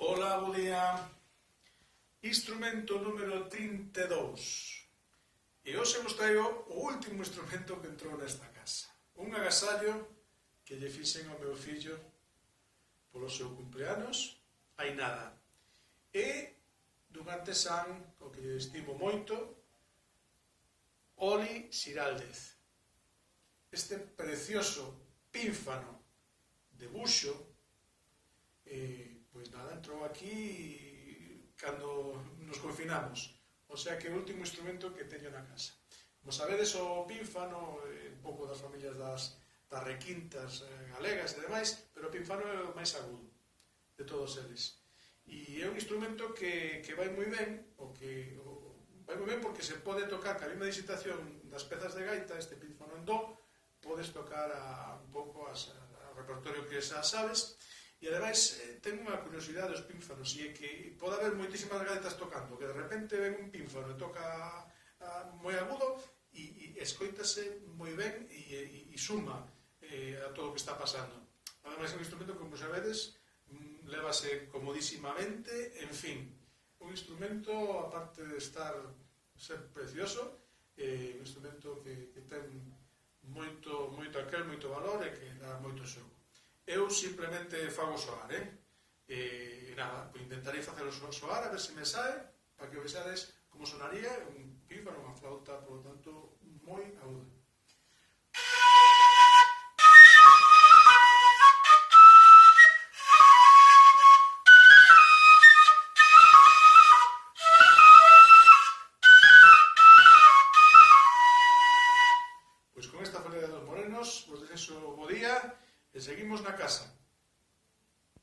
Ola, bo día. Instrumento número 32. E hoxe vos traigo o último instrumento que entrou nesta casa. Un agasallo que lle fixen ao meu fillo polo seu cumpleanos, hai nada. E dun artesán, o que lle estimo moito, Oli Xiraldez. Este precioso pínfano de buxo, pois nada, entrou aquí cando nos confinamos, o sea que é o último instrumento que teño na casa. Como sabedes, o pínfano é un pouco das familias das requintas galegas e demais, pero o pínfano é o máis agudo de todos eles. E é un instrumento que vai moi ben, vai moi ben porque se pode tocar ca mesma digitación das pezas de gaita, este pínfano en do, podes tocar un pouco ao repertorio que xa sabes. E ademais ten unha curiosidade dos pínfanos, e é que pode haber moitísimas gaitas tocando, que de repente ven un pínfano e toca moi agudo e escoítase moi ben e suma a todo o que está pasando. Ademais é un instrumento, como sabedes, lévase comodísimamente, en fin, un instrumento, aparte de ser precioso, un instrumento que ten moito aquel, moito valor e que dá moito xogo. Eu simplemente fago soar, e nada, intentarei facelo soar, a ver se me sae, para que vexades como sonaría un pífano, unha flauta, por lo tanto, moi aguda.